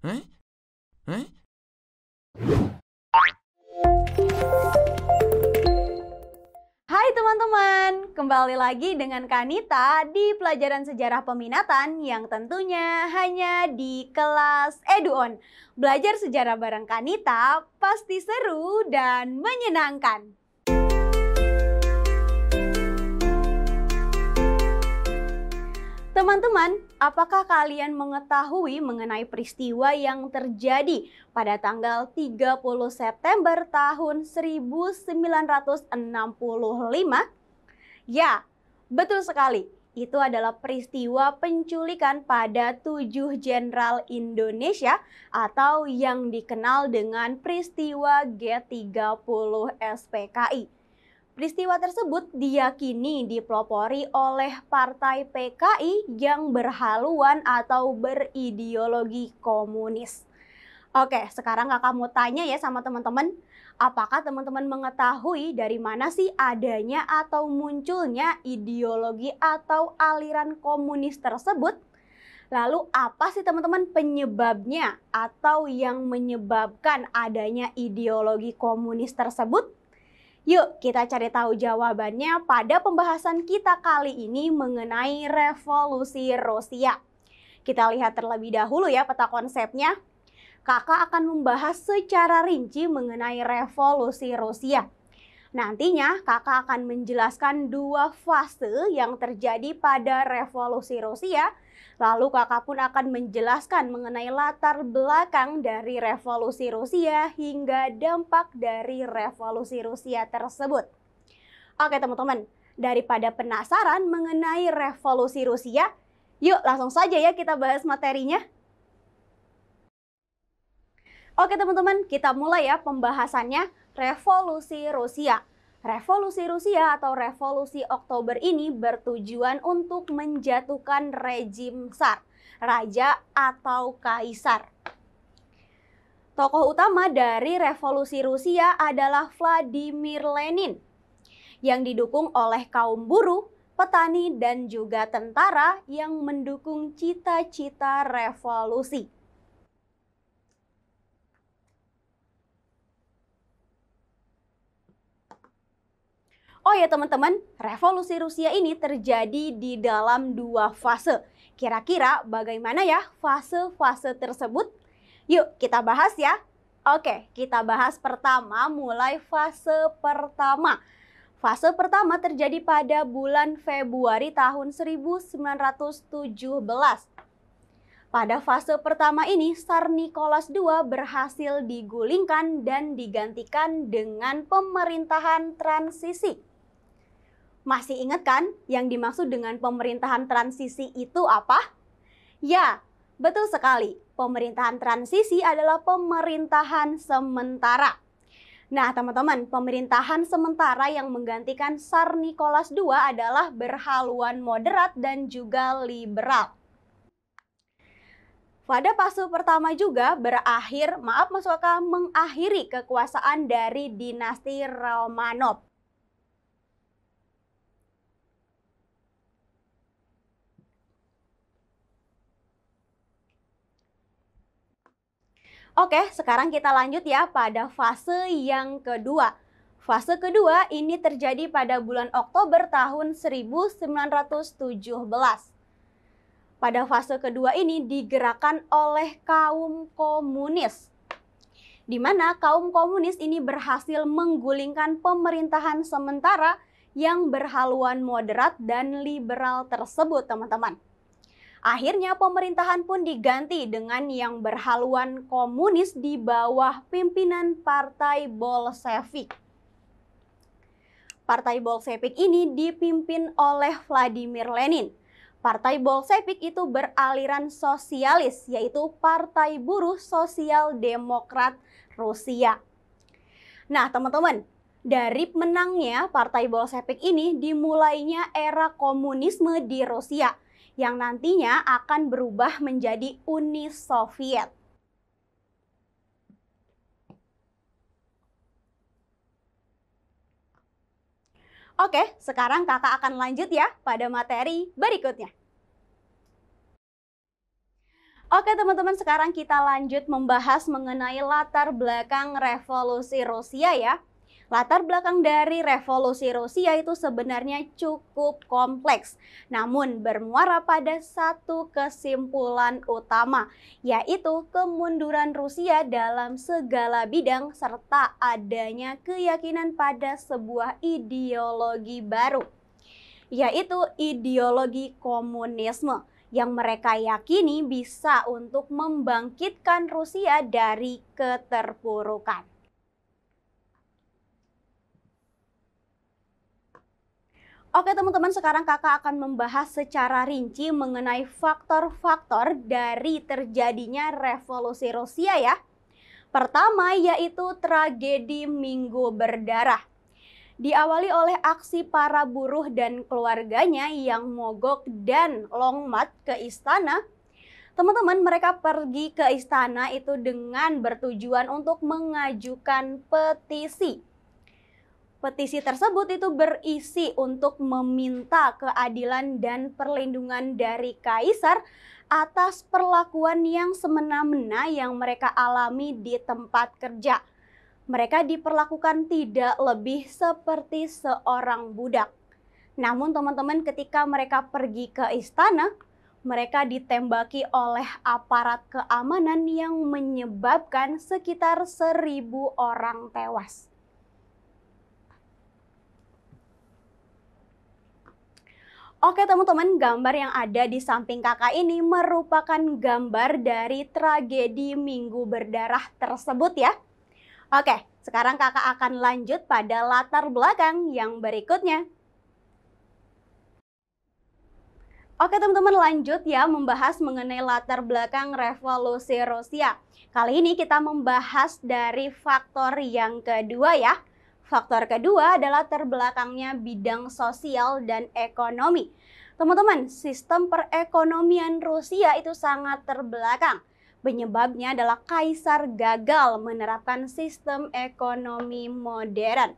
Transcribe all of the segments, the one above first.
Hai teman-teman, kembali lagi dengan Kanita di pelajaran sejarah peminatan yang tentunya hanya di kelas EduOn. Belajar sejarah bareng Kanita pasti seru dan menyenangkan. Teman-teman, apakah kalian mengetahui mengenai peristiwa yang terjadi pada tanggal 30 September tahun 1965? Ya, betul sekali. Itu adalah peristiwa penculikan pada 7 jenderal Indonesia atau yang dikenal dengan peristiwa G30 SPKI. Peristiwa tersebut diyakini dipelopori oleh Partai PKI yang berhaluan atau berideologi komunis. Oke, sekarang kakak mau tanya ya sama teman-teman. Apakah teman-teman mengetahui dari mana sih adanya atau munculnya ideologi atau aliran komunis tersebut? Lalu apa sih teman-teman penyebabnya atau yang menyebabkan adanya ideologi komunis tersebut? Yuk kita cari tahu jawabannya pada pembahasan kita kali ini mengenai revolusi Rusia. Kita lihat terlebih dahulu ya peta konsepnya. Kakak akan membahas secara rinci mengenai revolusi Rusia. Nantinya kakak akan menjelaskan dua fase yang terjadi pada revolusi Rusia. Lalu kakak pun akan menjelaskan mengenai latar belakang dari revolusi Rusia hingga dampak dari revolusi Rusia tersebut. Oke teman-teman, daripada penasaran mengenai revolusi Rusia, yuk langsung saja ya kita bahas materinya. Oke teman-teman, kita mulai ya pembahasannya revolusi Rusia. Revolusi Rusia atau Revolusi Oktober ini bertujuan untuk menjatuhkan rezim Tsar, raja atau kaisar. Tokoh utama dari Revolusi Rusia adalah Vladimir Lenin, yang didukung oleh kaum buruh, petani, dan juga tentara yang mendukung cita-cita revolusi. Oh ya teman-teman, revolusi Rusia ini terjadi di dalam dua fase. Kira-kira bagaimana ya fase-fase tersebut? Yuk kita bahas ya. Oke, kita bahas pertama mulai fase pertama. Fase pertama terjadi pada bulan Februari tahun 1917. Pada fase pertama ini, Tsar Nicholas II berhasil digulingkan dan digantikan dengan pemerintahan transisi. Masih ingat kan yang dimaksud dengan pemerintahan transisi itu apa? Ya, betul sekali. Pemerintahan transisi adalah pemerintahan sementara. Nah, teman-teman, pemerintahan sementara yang menggantikan Tsar Nicholas II adalah berhaluan moderat dan juga liberal. Pada fase pertama juga mengakhiri kekuasaan dari dinasti Romanov. Oke, sekarang kita lanjut ya pada fase yang kedua. Fase kedua ini terjadi pada bulan Oktober tahun 1917. Pada fase kedua ini digerakkan oleh kaum komunis, di mana kaum komunis ini berhasil menggulingkan pemerintahan sementara yang berhaluan moderat dan liberal tersebut, teman-teman. Akhirnya pemerintahan pun diganti dengan yang berhaluan komunis di bawah pimpinan Partai Bolshevik. Partai Bolshevik ini dipimpin oleh Vladimir Lenin. Partai Bolshevik itu beraliran sosialis, yaitu Partai Buruh Sosial Demokrat Rusia. Nah teman-teman, dari menangnya Partai Bolshevik ini dimulainya era komunisme di Rusia, yang nantinya akan berubah menjadi Uni Soviet. Oke, sekarang kakak akan lanjut ya pada materi berikutnya. Oke teman-teman, sekarang kita lanjut membahas mengenai latar belakang revolusi Rusia ya. Latar belakang dari revolusi Rusia itu sebenarnya cukup kompleks, namun bermuara pada satu kesimpulan utama, yaitu kemunduran Rusia dalam segala bidang serta adanya keyakinan pada sebuah ideologi baru, yaitu ideologi komunisme yang mereka yakini bisa untuk membangkitkan Rusia dari keterpurukan. Oke teman-teman, sekarang kakak akan membahas secara rinci mengenai faktor-faktor dari terjadinya revolusi Rusia ya. Pertama yaitu tragedi Minggu Berdarah. Diawali oleh aksi para buruh dan keluarganya yang mogok dan longmat ke istana. Teman-teman, mereka pergi ke istana itu dengan bertujuan untuk mengajukan petisi. Petisi tersebut itu berisi untuk meminta keadilan dan perlindungan dari kaisar atas perlakuan yang semena-mena yang mereka alami di tempat kerja. Mereka diperlakukan tidak lebih seperti seorang budak. Namun teman-teman, ketika mereka pergi ke istana, mereka ditembaki oleh aparat keamanan yang menyebabkan sekitar 1.000 orang tewas. Oke teman-teman, gambar yang ada di samping kakak ini merupakan gambar dari tragedi Minggu Berdarah tersebut ya. Oke, sekarang kakak akan lanjut pada latar belakang yang berikutnya. Oke teman-teman, lanjut ya membahas mengenai latar belakang revolusi Rusia. Kali ini kita membahas dari faktor yang kedua ya. Faktor kedua adalah terbelakangnya bidang sosial dan ekonomi. Teman-teman, sistem perekonomian Rusia itu sangat terbelakang. Penyebabnya adalah kaisar gagal menerapkan sistem ekonomi modern.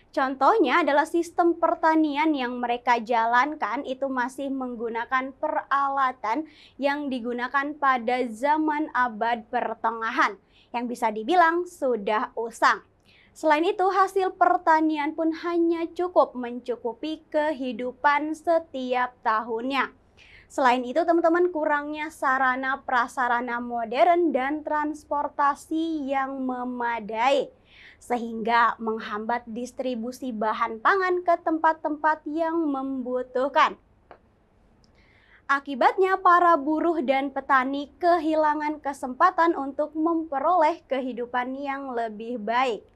Contohnya adalah sistem pertanian yang mereka jalankan itu masih menggunakan peralatan yang digunakan pada zaman abad pertengahan, yang bisa dibilang sudah usang. Selain itu, hasil pertanian pun hanya cukup mencukupi kehidupan setiap tahunnya. Selain itu, teman-teman, kurangnya sarana prasarana modern dan transportasi yang memadai, sehingga menghambat distribusi bahan pangan ke tempat-tempat yang membutuhkan. Akibatnya, para buruh dan petani kehilangan kesempatan untuk memperoleh kehidupan yang lebih baik.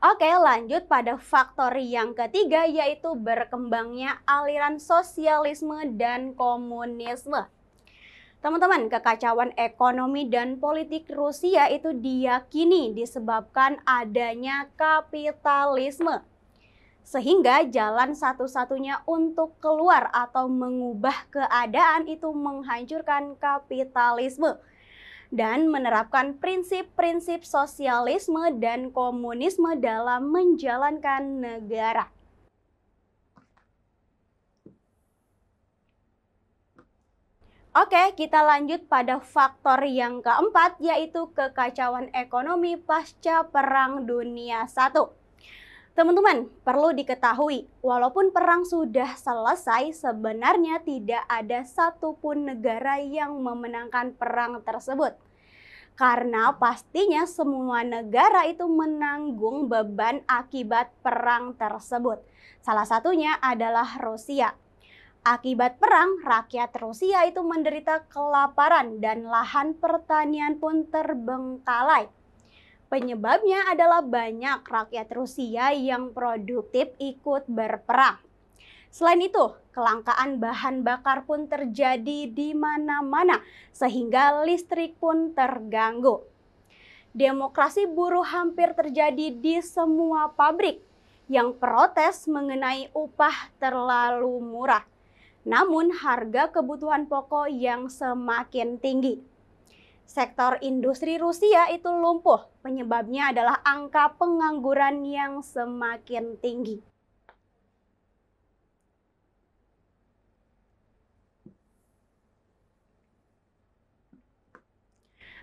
Oke, lanjut pada faktor yang ketiga, yaitu berkembangnya aliran sosialisme dan komunisme. Teman-teman, kekacauan ekonomi dan politik Rusia itu diyakini disebabkan adanya kapitalisme. Sehingga jalan satu-satunya untuk keluar atau mengubah keadaan itu menghancurkan kapitalisme dan menerapkan prinsip-prinsip sosialisme dan komunisme dalam menjalankan negara. Oke, kita lanjut pada faktor yang keempat, yaitu kekacauan ekonomi pasca Perang Dunia I. Teman-teman, perlu diketahui, walaupun perang sudah selesai, sebenarnya tidak ada satupun negara yang memenangkan perang tersebut. Karena pastinya semua negara itu menanggung beban akibat perang tersebut. Salah satunya adalah Rusia. Akibat perang, rakyat Rusia itu menderita kelaparan dan lahan pertanian pun terbengkalai. Penyebabnya adalah banyak rakyat Rusia yang produktif ikut berperang. Selain itu, kelangkaan bahan bakar pun terjadi di mana-mana, sehingga listrik pun terganggu. Demokrasi buruh hampir terjadi di semua pabrik yang protes mengenai upah terlalu murah, namun harga kebutuhan pokok yang semakin tinggi. Sektor industri Rusia itu lumpuh, penyebabnya adalah angka pengangguran yang semakin tinggi.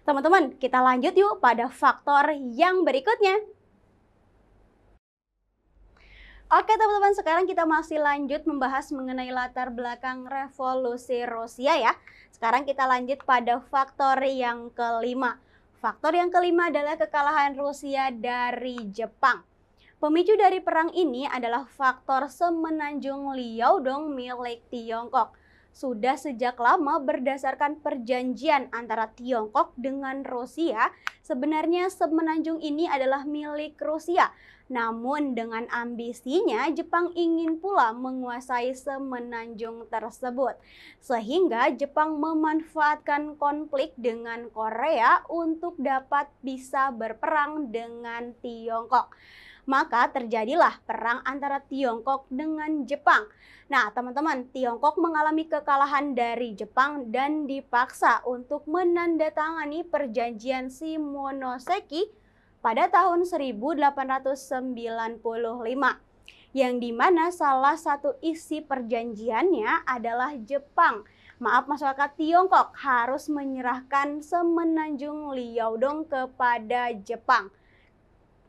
Teman-teman, kita lanjut yuk pada faktor yang berikutnya. Oke teman-teman, sekarang kita masih lanjut membahas mengenai latar belakang revolusi Rusia ya. Sekarang kita lanjut pada faktor yang kelima. Faktor yang kelima adalah kekalahan Rusia dari Jepang. Pemicu dari perang ini adalah faktor semenanjung Liaodong milik Tiongkok. Sudah sejak lama berdasarkan perjanjian antara Tiongkok dengan Rusia, sebenarnya semenanjung ini adalah milik Rusia. Namun dengan ambisinya, Jepang ingin pula menguasai semenanjung tersebut. Sehingga Jepang memanfaatkan konflik dengan Korea untuk dapat bisa berperang dengan Tiongkok. Maka terjadilah perang antara Tiongkok dengan Jepang. Nah, teman-teman, Tiongkok mengalami kekalahan dari Jepang dan dipaksa untuk menandatangani perjanjian Shimonoseki pada tahun 1895, yang dimana salah satu isi perjanjiannya adalah masyarakat Tiongkok harus menyerahkan semenanjung Liaodong kepada Jepang.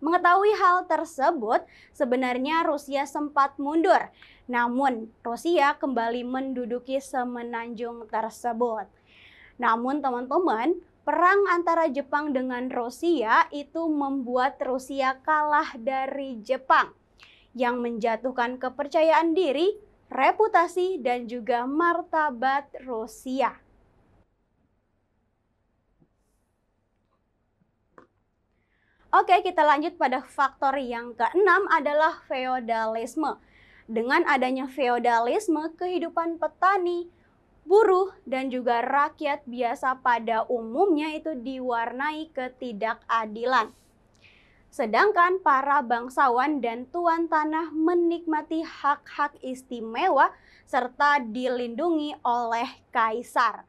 Mengetahui hal tersebut, sebenarnya Rusia sempat mundur. Namun, Rusia kembali menduduki semenanjung tersebut. Namun, teman-teman, perang antara Jepang dengan Rusia itu membuat Rusia kalah dari Jepang, yang menjatuhkan kepercayaan diri, reputasi, dan juga martabat Rusia. Oke, kita lanjut pada faktor yang keenam adalah feodalisme. Dengan adanya feodalisme, kehidupan petani, buruh, dan juga rakyat biasa pada umumnya itu diwarnai ketidakadilan. Sedangkan para bangsawan dan tuan tanah menikmati hak-hak istimewa serta dilindungi oleh kaisar.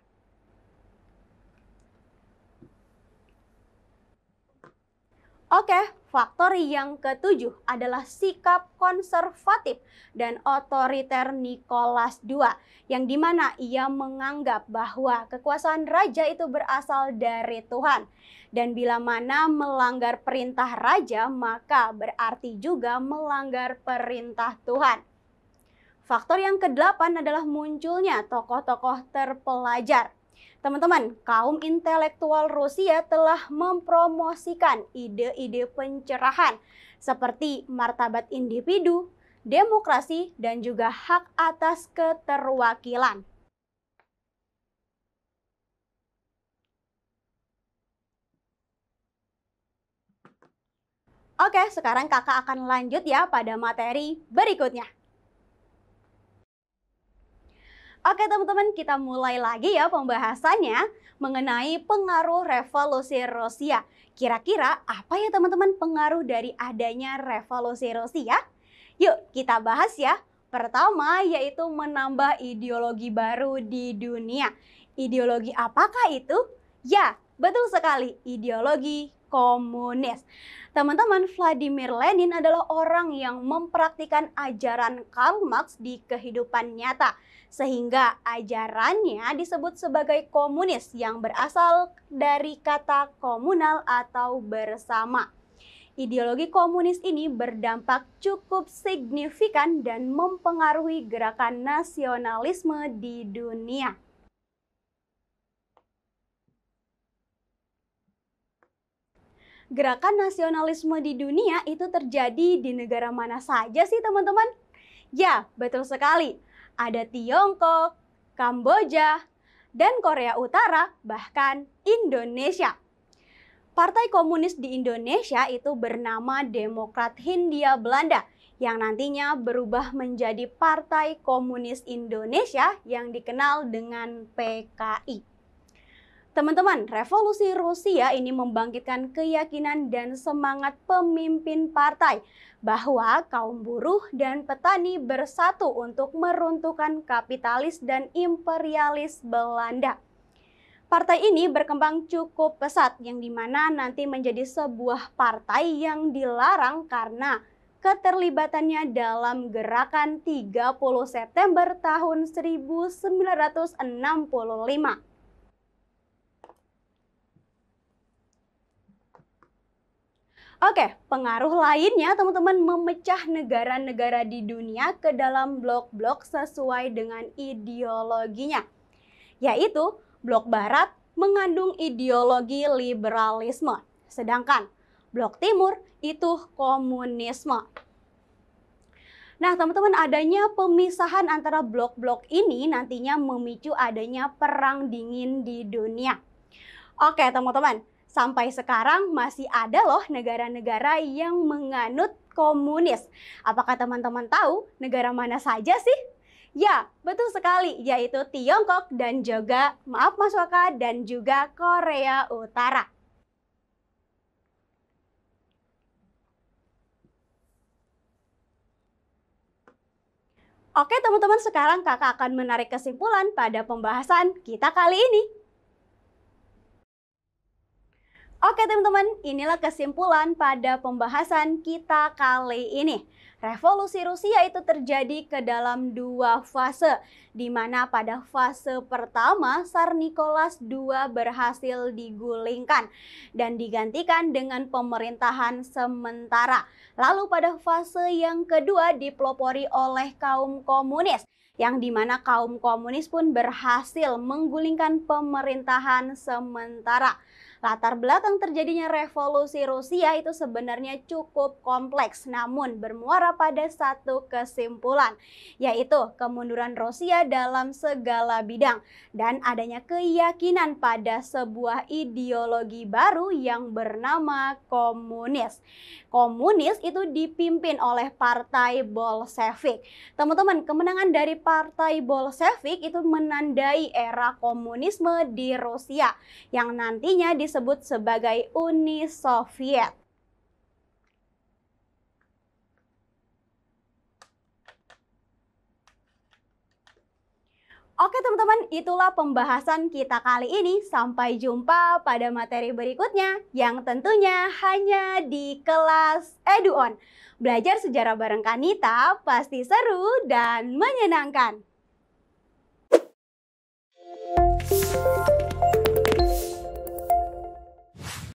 Oke, faktor yang ketujuh adalah sikap konservatif dan otoriter Nicholas II, yang dimana ia menganggap bahwa kekuasaan raja itu berasal dari Tuhan. Dan bila mana melanggar perintah raja, maka berarti juga melanggar perintah Tuhan. Faktor yang kedelapan adalah munculnya tokoh-tokoh terpelajar. Teman-teman, kaum intelektual Rusia telah mempromosikan ide-ide pencerahan seperti martabat individu, demokrasi, dan juga hak atas keterwakilan. Oke, sekarang kakak akan lanjut ya pada materi berikutnya. Oke teman-teman, kita mulai lagi ya pembahasannya mengenai pengaruh revolusi Rusia. Kira-kira apa ya teman-teman pengaruh dari adanya revolusi Rusia? Yuk kita bahas ya. Pertama yaitu menambah ideologi baru di dunia. Ideologi apakah itu? Ya, betul sekali, ideologi komunis. Teman-teman, Vladimir Lenin adalah orang yang mempraktikkan ajaran Karl Marx di kehidupan nyata. Sehingga ajarannya disebut sebagai komunis yang berasal dari kata komunal atau bersama. Ideologi komunis ini berdampak cukup signifikan dan mempengaruhi gerakan nasionalisme di dunia. Gerakan nasionalisme di dunia itu terjadi di negara mana saja sih teman-teman? Ya, betul sekali. Ada Tiongkok, Kamboja, dan Korea Utara, bahkan Indonesia. Partai komunis di Indonesia itu bernama Demokrat Hindia Belanda, yang nantinya berubah menjadi Partai Komunis Indonesia yang dikenal dengan PKI. Teman-teman, revolusi Rusia ini membangkitkan keyakinan dan semangat pemimpin partai bahwa kaum buruh dan petani bersatu untuk meruntuhkan kapitalis dan imperialis Belanda. Partai ini berkembang cukup pesat yang dimana nanti menjadi sebuah partai yang dilarang karena keterlibatannya dalam gerakan 30 September tahun 1965. Oke, pengaruh lainnya teman-teman memecah negara-negara di dunia ke dalam blok-blok sesuai dengan ideologinya. Yaitu blok barat mengandung ideologi liberalisme, sedangkan blok timur itu komunisme. Nah, teman-teman, adanya pemisahan antara blok-blok ini nantinya memicu adanya perang dingin di dunia. Oke, teman-teman, sampai sekarang masih ada loh negara-negara yang menganut komunis. Apakah teman-teman tahu negara mana saja sih? Ya, betul sekali, yaitu Tiongkok dan juga, maaf Mas Waka, dan juga Korea Utara. Oke teman-teman, sekarang kakak akan menarik kesimpulan pada pembahasan kita kali ini. Oke teman-teman, inilah kesimpulan pada pembahasan kita kali ini. Revolusi Rusia itu terjadi ke dalam dua fase, di mana pada fase pertama Tsar Nicholas II berhasil digulingkan dan digantikan dengan pemerintahan sementara. Lalu pada fase yang kedua dipelopori oleh kaum komunis, yang dimana kaum komunis pun berhasil menggulingkan pemerintahan sementara. Latar belakang terjadinya revolusi Rusia itu sebenarnya cukup kompleks, namun bermuara pada satu kesimpulan, yaitu kemunduran Rusia dalam segala bidang dan adanya keyakinan pada sebuah ideologi baru yang bernama komunis. Komunis itu dipimpin oleh Partai Bolshevik. Teman-teman, kemenangan dari Partai Bolshevik itu menandai era komunisme di Rusia yang nantinya disebut sebagai Uni Soviet. Oke teman-teman, itulah pembahasan kita kali ini. Sampai jumpa pada materi berikutnya yang tentunya hanya di kelas EduOn. Belajar sejarah bareng Kanita pasti seru dan menyenangkan.